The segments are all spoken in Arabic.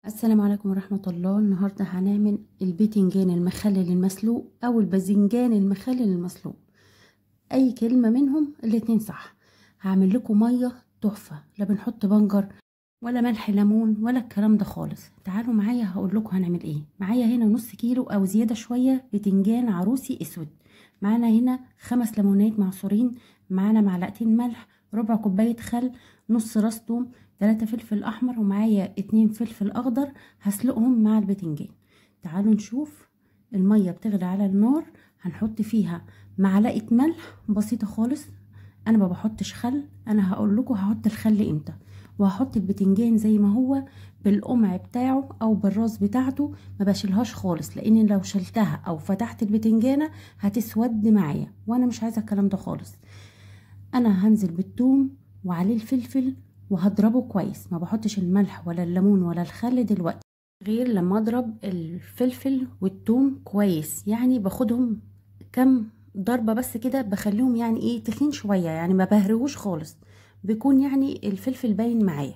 السلام عليكم ورحمة الله. النهاردة هنعمل البتنجان المخلل المسلوق او الباذنجان المخلل المسلوق، اي كلمة منهم الاتنين صح. هعمل لكم مية تحفة، لا بنحط بنجر ولا ملح ليمون ولا الكلام ده خالص. تعالوا معايا هقول لكم هنعمل ايه. معايا هنا نص كيلو او زيادة شوية بتنجان عروسي اسود، معانا هنا 5 ليمونات معصورين، معانا معلقتين ملح، ربع كوباية خل، نص راس توم، 3 فلفل احمر، ومعايا 2 فلفل اخضر هسلقهم مع البتنجان. تعالوا نشوف. المية بتغلي على النار، هنحط فيها معلقة ملح بسيطة خالص. انا ما بحطش خل، انا هقول لكم هحط الخل امتى. وهحط البتنجان زي ما هو بالقمع بتاعه او بالراس بتاعته، ما بشيلهاش خالص، لان لو شلتها او فتحت البتنجانة هتسود معايا وانا مش عايزة الكلام ده خالص. انا هنزل بالثوم وعليه الفلفل وهضربه كويس، ما بحطش الملح ولا الليمون ولا الخل دلوقتي غير لما اضرب الفلفل والثوم كويس، يعني باخدهم كم ضربة بس كده، بخليهم يعني ايه تخين شوية، يعني ما بهرهوش خالص، بيكون يعني الفلفل باين معايا.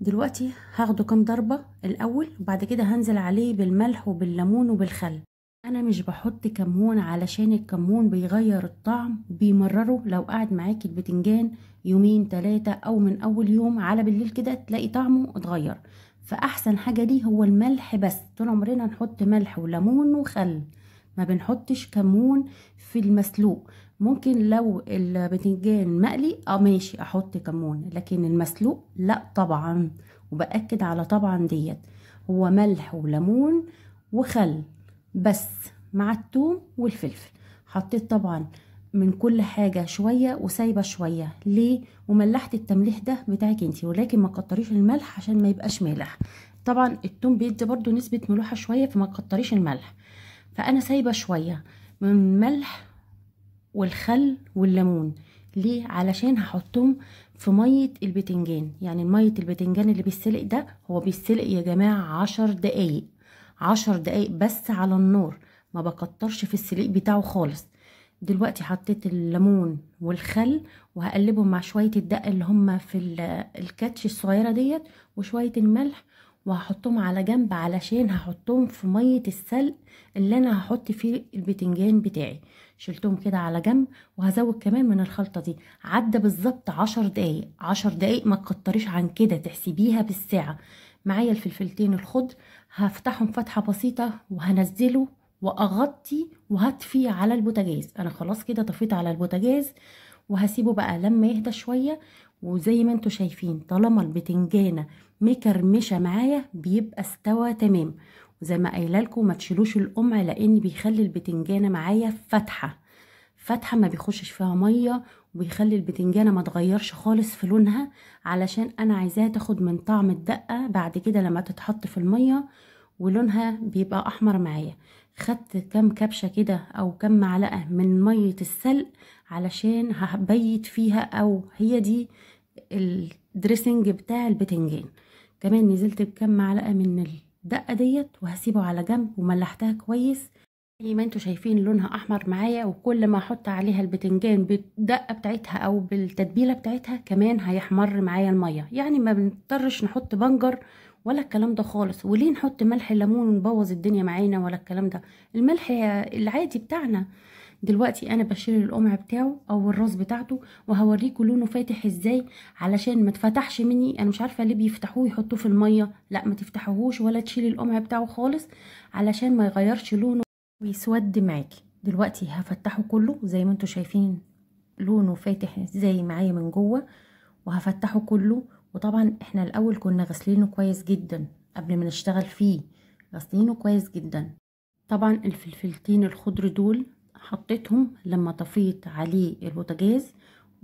دلوقتي هاخده كام ضربة الاول، وبعد كده هنزل عليه بالملح وبالليمون وبالخل. انا مش بحط كمون علشان الكمون بيغير الطعم وبيمرره، لو قعد معاكي البتنجان يومين 3 او من اول يوم على بالليل كده تلاقي طعمه اتغير. فاحسن حاجة ليه هو الملح بس، طول عمرنا نحط ملح وليمون وخل، ما بنحطش كمون في المسلوق. ممكن لو البتنجان مقلي ماشي احط كمون، لكن المسلوق لا طبعا. وبأكد على طبعا ديت، هو ملح وليمون وخل بس، مع الثوم والفلفل. حطيت طبعا من كل حاجة شوية وسايبة شوية ليه، وملحت التمليح ده بتاعك انتي، ولكن ما كتريش الملح عشان ما يبقاش مالح. طبعا الثوم بيدي برضو نسبة ملوحة شوية، فما كتريش الملح. فانا سايبة شوية من الملح والخل والليمون. ليه؟ علشان هحطهم في مية البتنجان، يعني مية البتنجان اللي بيتسلق ده هو بيتسلق يا جماعة 10 دقايق، 10 دقايق بس على النار، ما بكترش في السليق بتاعه خالص. دلوقتي حطيت الليمون والخل وهقلبهم مع شوية الدقة اللي هم في الكاتش الصغيرة ديت، وشوية الملح، وهحطهم على جنب علشان هحطهم في مية السلق اللي انا هحط فيه البتنجان بتاعي. شلتهم كده على جنب، وهزود كمان من الخلطة دي. عدى بالظبط 10 دقايق، 10 دقايق، ما تكتريش عن كده، تحسبيها بالساعة. معايا الفلفلتين الخضر، هفتحهم فتحة بسيطة وهنزله واغطي وهطفي على البوتاجاز. انا خلاص كده طفيت على البوتاجاز، وهسيبه بقى لما يهدى شوية. وزي ما انتوا شايفين طالما البتنجانة مكرمشة معايا بيبقى استوى تمام. وزي ما قايله لكم ما تشيلوش القمع، لان بيخلي البتنجانة معايا فاتحة، فاتحة ما بيخشش فيها مية، وبيخلي البتنجانة ما تغيرش خالص في لونها، علشان انا عايزاها تاخد من طعم الدقة بعد كده لما تتحط في المية، ولونها بيبقى احمر معايا. خدت كام كبشة كده او كام معلقة من مية السلق علشان هبيت فيها، او هي دي الدريسنج بتاع البتنجان. كمان نزلت بكام معلقة من الدقة ديت، وهسيبه على جنب، وملحتها كويس زي ما انتوا شايفين لونها احمر معايا. وكل ما احط عليها البتنجان بالدقة بتاعتها او بالتتبيلة بتاعتها كمان هيحمر معايا المية، يعني ما بنضطرش نحط بنجر ولا الكلام ده خالص. وليه نحط ملح ليمون ونبوظ الدنيا معانا ولا الكلام ده؟ الملح العادي بتاعنا. دلوقتي انا بشيل القمع بتاعه او الراس بتاعته، وهوريكم لونه فاتح ازاي علشان ما تفتحش مني. انا مش عارفه ليه بيفتحوه يحطوه في الميه، لا ما تفتحوهوش ولا تشيلي القمع بتاعه خالص علشان ما يغيرش لونه ويسود معاكي. دلوقتي هفتحه كله زي ما انتوا شايفين لونه فاتح ازاي معايا من جوه، وهفتحه كله. وطبعا احنا الاول كنا غسلينه كويس جدا قبل ما نشتغل فيه، غسلينه كويس جدا. طبعا الفلفلتين الخضر دول حطيتهم لما طفيت عليه البوتاجاز،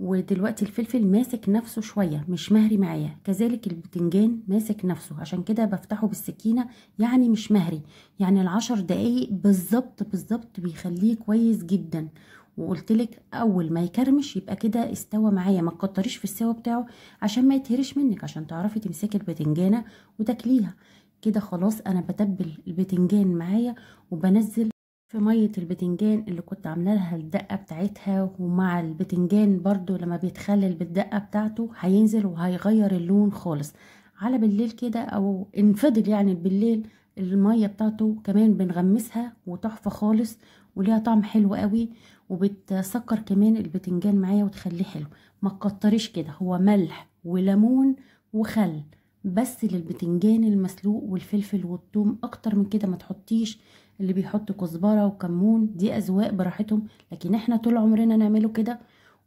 ودلوقتي الفلفل ماسك نفسه شوية مش مهري معايا، كذلك البتنجان ماسك نفسه، عشان كده بفتحه بالسكينة، يعني مش مهري. يعني ال10 دقايق بالظبط بالظبط بيخليه كويس جدا. وقلتلك اول ما يكرمش يبقى كده استوى معايا، ما تكتريش في السوا بتاعه عشان ما يتهرش منك، عشان تعرفي تمسكي البتنجانة وتاكليها. كده خلاص انا بتبل البتنجان معايا، وبنزل في مية البتنجان اللي كنت عامله لها الدقة بتاعتها. ومع البتنجان برضو لما بيتخلل بالدقة بتاعته هينزل وهيغير اللون خالص. على بالليل كده، او انفضل يعني بالليل المية بتاعته كمان بنغمسها وتحفة خالص، وليها طعم حلو قوي، وبتسكر كمان البتنجان معايا وتخليه حلو. ما تكتريش كده، هو ملح وليمون وخل بس للبتنجان المسلوق، والفلفل والثوم، اكتر من كده ما تحطيش. اللي بيحط كزبره وكمون دي اذواق براحتهم، لكن احنا طول عمرنا نعمله كده.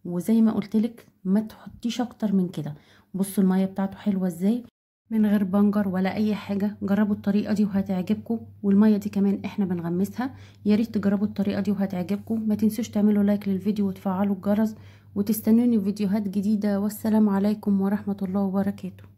وزي ما قلتلك ما تحطيش اكتر من كده. بصوا الميه بتاعته حلوه ازاي، من غير بنجر ولا اي حاجه. جربوا الطريقه دي وهتعجبكم، والميه دي كمان احنا بنغمسها. يا ريت تجربوا الطريقه دي وهتعجبكم. ما تنسوش تعملوا لايك للفيديو وتفعلوا الجرس، وتستنوني في فيديوهات جديده. والسلام عليكم ورحمه الله وبركاته.